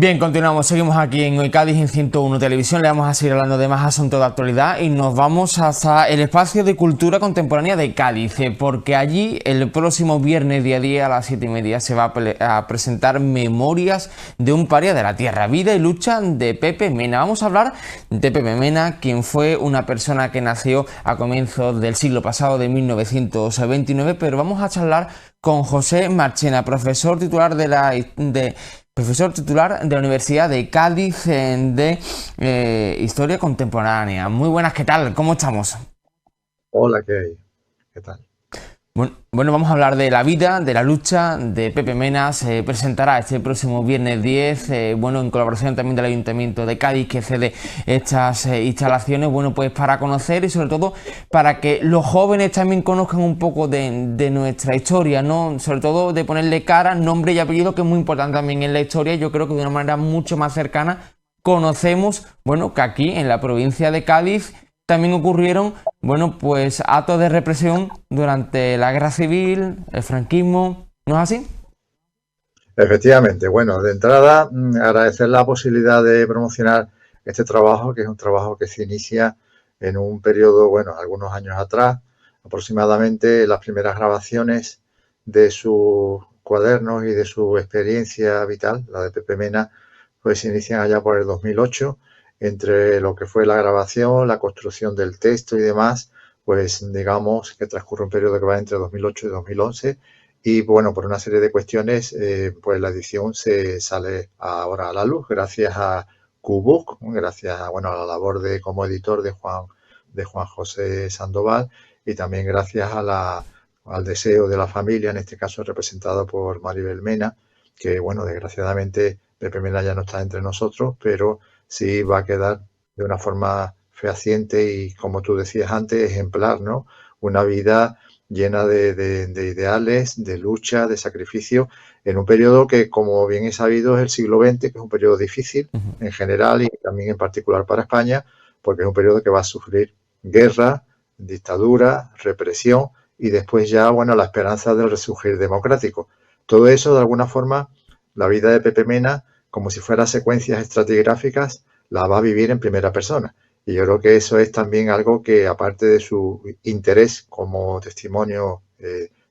Bien, continuamos, seguimos aquí en Hoy Cádiz en 101 Televisión. Le vamos a seguir hablando de más asuntos de actualidad y nos vamos hasta el espacio de cultura contemporánea de Cádiz, porque allí el próximo viernes día a día a las 7:30 se va a presentar Memorias de un paria de la tierra, vida y lucha de Pepe Mena. Vamos a hablar de Pepe Mena, quien fue una persona que nació a comienzos del siglo pasado, de 1929, pero vamos a charlar con José Marchena, profesor titular de la Universidad de Cádiz de Historia Contemporánea. Muy buenas, ¿qué tal? ¿Cómo estamos? Hola, ¿qué tal? Bueno, vamos a hablar de la vida, de la lucha de Pepe Mena. Se presentará este próximo viernes 10, en colaboración también del Ayuntamiento de Cádiz, que cede estas instalaciones, pues para conocer y sobre todo para que los jóvenes también conozcan un poco de nuestra historia, ¿no? Sobre todo de ponerle cara, nombre y apellido, que es muy importante también en la historia. Yo creo que de una manera mucho más cercana conocemos, que aquí en la provincia de Cádiz también ocurrieron, pues actos de represión durante la guerra civil, el franquismo, ¿no es así? Efectivamente, de entrada agradecer la posibilidad de promocionar este trabajo, que es un trabajo que se inicia en un periodo, algunos años atrás, aproximadamente las primeras grabaciones de sus cuadernos y de su experiencia vital, la de Pepe Mena, pues se inician allá por el 2008. Entre lo que fue la grabación, la construcción del texto y demás, pues digamos que transcurre un periodo que va entre 2008 y 2011 y por una serie de cuestiones, pues la edición se sale ahora a la luz gracias a QBook, gracias a la labor como editor de Juan José Sandoval y también gracias al deseo de la familia, en este caso representado por Maribel Mena, que desgraciadamente Pepe Mena ya no está entre nosotros, pero sí va a quedar de una forma fehaciente y, como tú decías antes, ejemplar, ¿no? Una vida llena de ideales, de lucha, de sacrificio, en un periodo que, como bien he sabido, es el siglo XX, que es un periodo difícil en general y también en particular para España, porque es un periodo que va a sufrir guerra, dictadura, represión y después ya, la esperanza del resurgir democrático. Todo eso, de alguna forma, la vida de Pepe Mena, como si fuera secuencias estratigráficas, la va a vivir en primera persona. Y yo creo que eso es también algo que, aparte de su interés como testimonio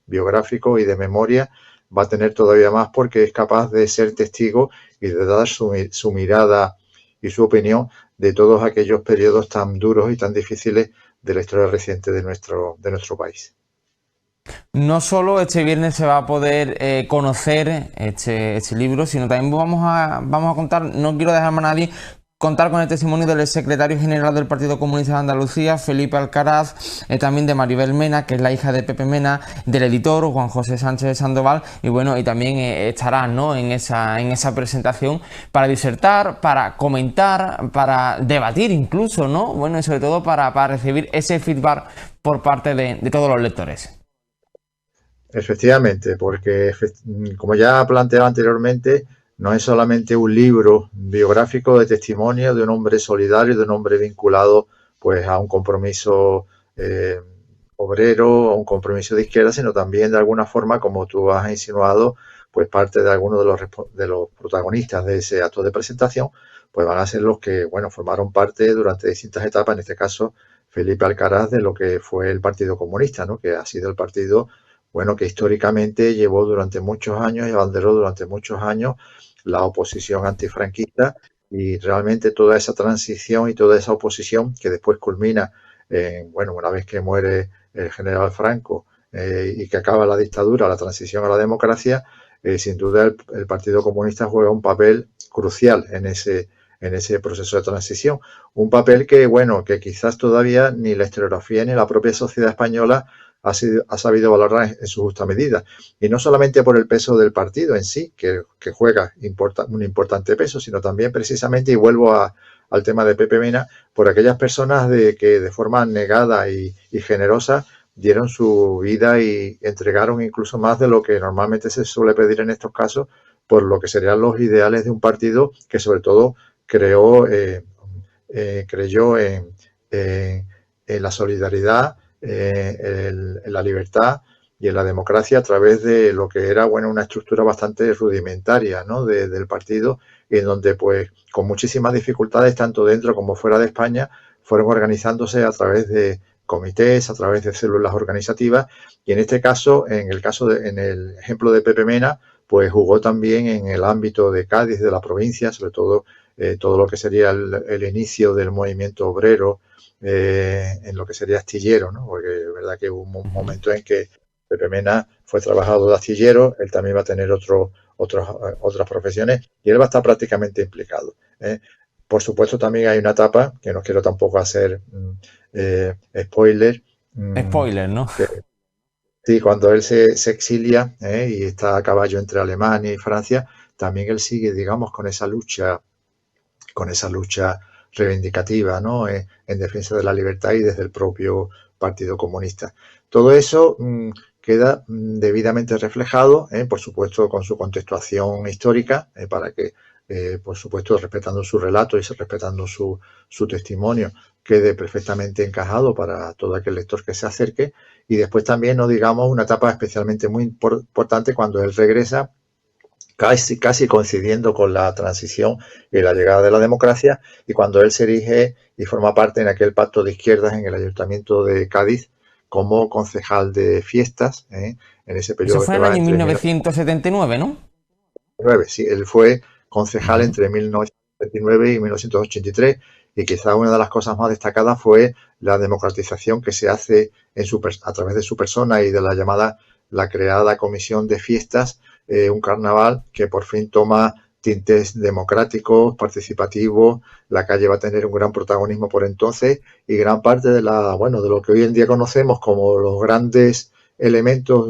biográfico y de memoria, va a tener todavía más porque es capaz de ser testigo y de dar su mirada y su opinión de todos aquellos periodos tan duros y tan difíciles de la historia reciente de nuestro país. No solo este viernes se va a poder conocer este libro, sino también vamos a contar, no quiero dejarme a nadie, contar con el testimonio del secretario general del Partido Comunista de Andalucía, Felipe Alcaraz, también de Maribel Mena, que es la hija de Pepe Mena, del editor Juan José Sánchez Sandoval, y también estará, ¿no?, en esa presentación para disertar, para comentar, para debatir incluso, ¿no? Y sobre todo para recibir ese feedback por parte de todos los lectores. Efectivamente, porque como ya planteaba anteriormente, no es solamente un libro biográfico de testimonio de un hombre solidario, de un hombre vinculado pues a un compromiso obrero, a un compromiso de izquierda, sino también de alguna forma, como tú has insinuado, pues parte de algunos de los protagonistas de ese acto de presentación, pues van a ser los que, formaron parte durante distintas etapas, en este caso Felipe Alcaraz, de lo que fue el Partido Comunista, ¿no?, que ha sido el partido que históricamente llevó durante muchos años y abanderó durante muchos años la oposición antifranquista y realmente toda esa transición y toda esa oposición que después culmina una vez que muere el general Franco y que acaba la dictadura, la transición a la democracia, sin duda el Partido Comunista juega un papel crucial en ese proceso de transición. Un papel que quizás todavía ni la historiografía ni la propia sociedad española ha sabido valorar en su justa medida. Y no solamente por el peso del partido en sí, que juega un importante peso, sino también precisamente, y vuelvo al tema de Pepe Mena, por aquellas personas que de forma negada y generosa dieron su vida y entregaron incluso más de lo que normalmente se suele pedir en estos casos, por lo que serían los ideales de un partido que sobre todo creyó en la solidaridad, en la libertad y en la democracia a través de lo que era una estructura bastante rudimentaria, ¿no?, del partido, y en donde pues con muchísimas dificultades tanto dentro como fuera de España fueron organizándose a través de comités, a través de células organizativas, y en este caso, en el ejemplo de Pepe Mena, pues jugó también en el ámbito de Cádiz, de la provincia, sobre todo todo lo que sería el inicio del movimiento obrero, en lo que sería astillero, ¿no? Porque es verdad que hubo un momento en que Pepe Mena fue trabajador de astillero, él también va a tener otras profesiones y él va a estar prácticamente implicado. Por supuesto, también hay una etapa, que no quiero tampoco hacer spoiler. Spoiler, ¿no? Que, sí, cuando él se exilia y está a caballo entre Alemania y Francia, también él sigue, digamos, con esa lucha reivindicativa, ¿no? En defensa de la libertad y desde el propio Partido Comunista. Todo eso queda debidamente reflejado, por supuesto, con su contextuación histórica, para que, por supuesto, respetando su relato y respetando su testimonio, quede perfectamente encajado para todo aquel lector que se acerque. Y después también, no digamos, una etapa especialmente muy importante cuando él regresa, casi coincidiendo con la transición y la llegada de la democracia, y cuando él se erige y forma parte en aquel pacto de izquierdas en el Ayuntamiento de Cádiz como concejal de fiestas, en ese periodo. Eso fue en el año 1979, ¿no? Sí, él fue concejal entre 1979 y 1983, y quizá una de las cosas más destacadas fue la democratización que se hace a través de su persona y de la creada comisión de fiestas, un carnaval que por fin toma tintes democráticos, participativos. La calle va a tener un gran protagonismo por entonces, y gran parte de lo que hoy en día conocemos como los grandes elementos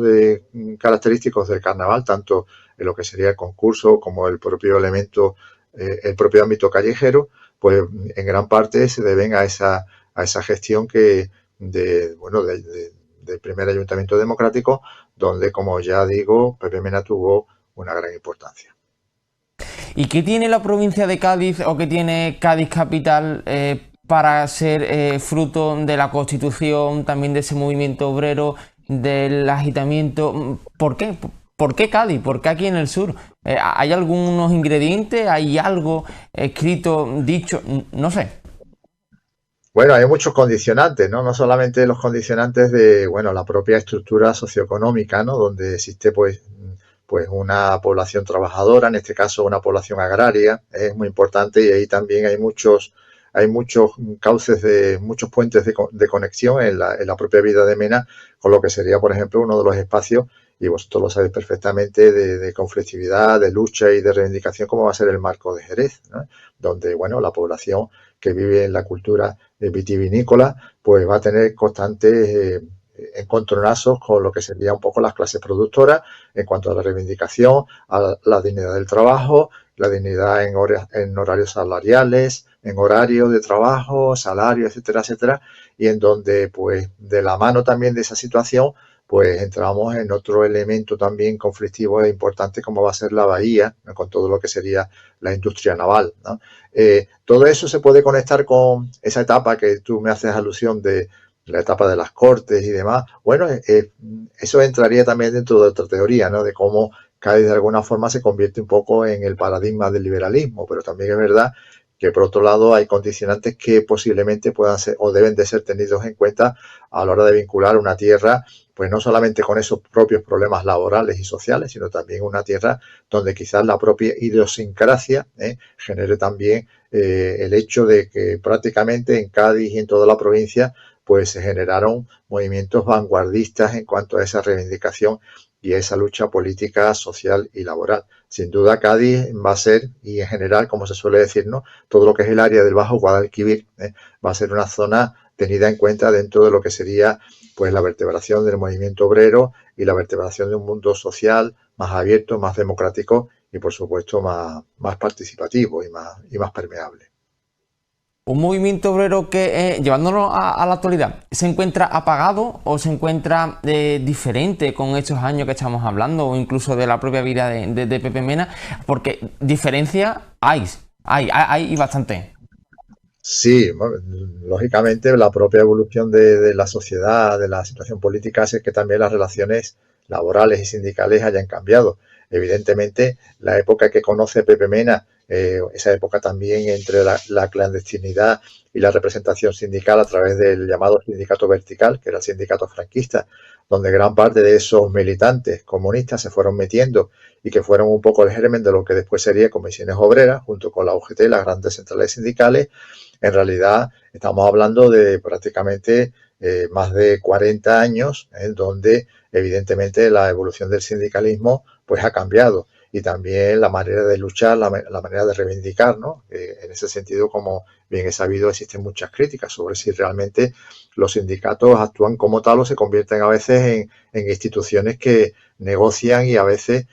característicos del carnaval, tanto en lo que sería el concurso como el propio elemento, el propio ámbito callejero, pues en gran parte se deben a esa gestión del primer ayuntamiento democrático, donde, como ya digo, Pepe Mena tuvo una gran importancia. ¿Y qué tiene la provincia de Cádiz o qué tiene Cádiz capital para ser fruto de la Constitución, también de ese movimiento obrero, del agitamiento? ¿Por qué? ¿Por qué Cádiz? ¿Por qué aquí en el sur? ¿Hay algunos ingredientes? ¿Hay algo escrito, dicho? No sé. Bueno, hay muchos condicionantes, ¿no? No solamente los condicionantes de, la propia estructura socioeconómica, ¿no? Donde existe, pues una población trabajadora, en este caso una población agraria, es muy importante, y ahí también hay muchos cauces, muchos puentes de conexión en la propia vida de Mena, con lo que sería, por ejemplo, uno de los espacios, y vosotros lo sabéis perfectamente, de conflictividad, de lucha y de reivindicación, como va a ser el marco de Jerez, ¿no? Donde, la población que vive en la cultura vitivinícola, pues va a tener constantes encontronazos con lo que serían un poco las clases productoras en cuanto a la reivindicación, a la dignidad del trabajo, la dignidad en horarios salariales, en horario de trabajo, salario, etcétera, etcétera, y en donde, pues, de la mano también de esa situación, pues entramos en otro elemento también conflictivo e importante, como va a ser la bahía, ¿no? Con todo lo que sería la industria naval, ¿no? Todo eso se puede conectar con esa etapa que tú me haces alusión de la etapa de las Cortes y demás. Bueno, eso entraría también dentro de otra teoría, ¿no? De cómo Cádiz de alguna forma se convierte un poco en el paradigma del liberalismo, pero también es verdad que por otro lado hay condicionantes que posiblemente puedan ser o deben de ser tenidos en cuenta a la hora de vincular una tierra, pues no solamente con esos propios problemas laborales y sociales, sino también una tierra donde quizás la propia idiosincrasia genere también el hecho de que prácticamente en Cádiz y en toda la provincia pues se generaron movimientos vanguardistas en cuanto a esa reivindicación y esa lucha política, social y laboral. Sin duda, Cádiz va a ser, y en general, como se suele decir, ¿no? Todo lo que es el área del Bajo Guadalquivir va a ser una zona tenida en cuenta dentro de lo que sería, pues, la vertebración del movimiento obrero y la vertebración de un mundo social más abierto, más democrático y, por supuesto, más participativo y más permeable. Un movimiento obrero que, llevándolo a la actualidad, ¿se encuentra apagado o se encuentra diferente con estos años que estamos hablando, o incluso de la propia vida de Pepe Mena? Porque diferencia hay bastante. Sí, lógicamente la propia evolución de la sociedad, de la situación política, hace que también las relaciones laborales y sindicales hayan cambiado. Evidentemente, la época que conoce Pepe Mena esa época también entre la clandestinidad y la representación sindical a través del llamado sindicato vertical, que era el sindicato franquista, donde gran parte de esos militantes comunistas se fueron metiendo y que fueron un poco el germen de lo que después sería Comisiones Obreras, junto con la UGT, las grandes centrales sindicales. En realidad estamos hablando de prácticamente más de 40 años, en donde evidentemente la evolución del sindicalismo pues ha cambiado, y también la manera de luchar, la manera de reivindicar, ¿no? En ese sentido, como bien he sabido, existen muchas críticas sobre si realmente los sindicatos actúan como tal o se convierten a veces en instituciones que negocian y a veces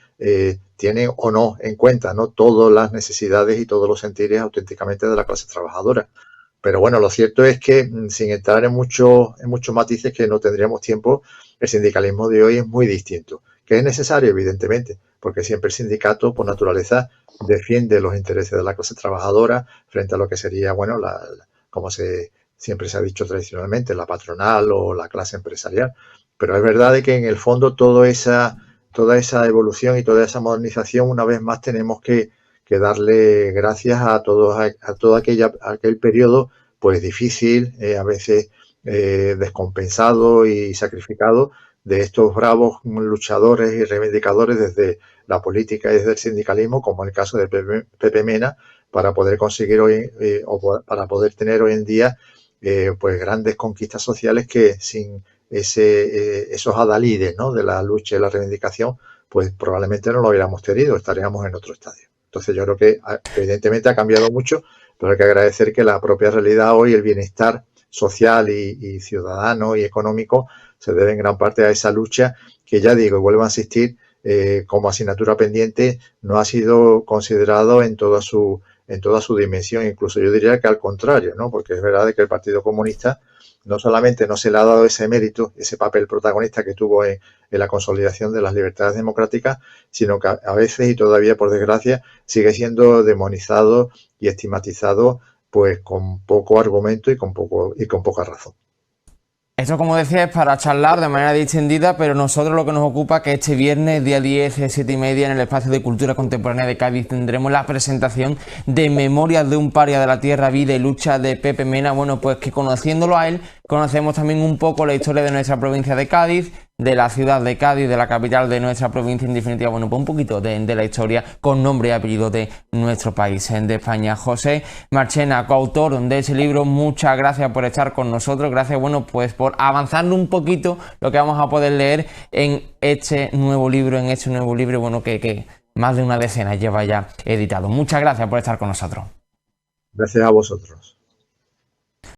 tienen o no en cuenta, ¿no?, todas las necesidades y todos los sentires auténticamente de la clase trabajadora. Pero bueno, lo cierto es que, sin entrar en muchos matices que no tendríamos tiempo, el sindicalismo de hoy es muy distinto. ¿Que es necesario? Evidentemente, porque siempre el sindicato, por naturaleza, defiende los intereses de la clase trabajadora frente a lo que sería, bueno, como siempre se ha dicho tradicionalmente, la patronal o la clase empresarial. Pero es verdad de que en el fondo toda esa evolución y toda esa modernización, una vez más tenemos que darle gracias a todo aquel periodo pues difícil, a veces descompensado y sacrificado, de estos bravos luchadores y reivindicadores desde la política y desde el sindicalismo, como el caso de Pepe Mena, para poder conseguir hoy para poder tener hoy en día pues grandes conquistas sociales que sin esos adalides, ¿no?, de la lucha y la reivindicación, pues probablemente no lo hubiéramos tenido, estaríamos en otro estadio. Entonces yo creo que evidentemente ha cambiado mucho, pero hay que agradecer que la propia realidad hoy, el bienestar social y ciudadano y económico, se debe en gran parte a esa lucha que, ya digo, y vuelvo a insistir, como asignatura pendiente, no ha sido considerado en toda su dimensión. Incluso yo diría que al contrario, ¿no?, porque es verdad que el Partido Comunista no solamente no se le ha dado ese mérito, ese papel protagonista que tuvo en la consolidación de las libertades democráticas, sino que a veces, y todavía por desgracia, sigue siendo demonizado y estigmatizado pues con poco argumento y con poca razón. Esto, como decía, es para charlar de manera distendida, pero nosotros lo que nos ocupa es que este viernes, día 10, 7:30, en el Espacio de Cultura Contemporánea de Cádiz, tendremos la presentación de Memorias de un paria de la tierra, vida y lucha de Pepe Mena. Bueno, pues que conociéndolo a él, conocemos también un poco la historia de nuestra provincia de Cádiz, de la ciudad de Cádiz, de la capital de nuestra provincia, en definitiva, bueno, pues un poquito de la historia con nombre y apellido de nuestro país, de España. José Marchena, coautor de ese libro, muchas gracias por estar con nosotros, gracias, bueno, pues por avanzar un poquito lo que vamos a poder leer en este nuevo libro, bueno, que más de una decena lleva ya editado. Muchas gracias por estar con nosotros. Gracias a vosotros.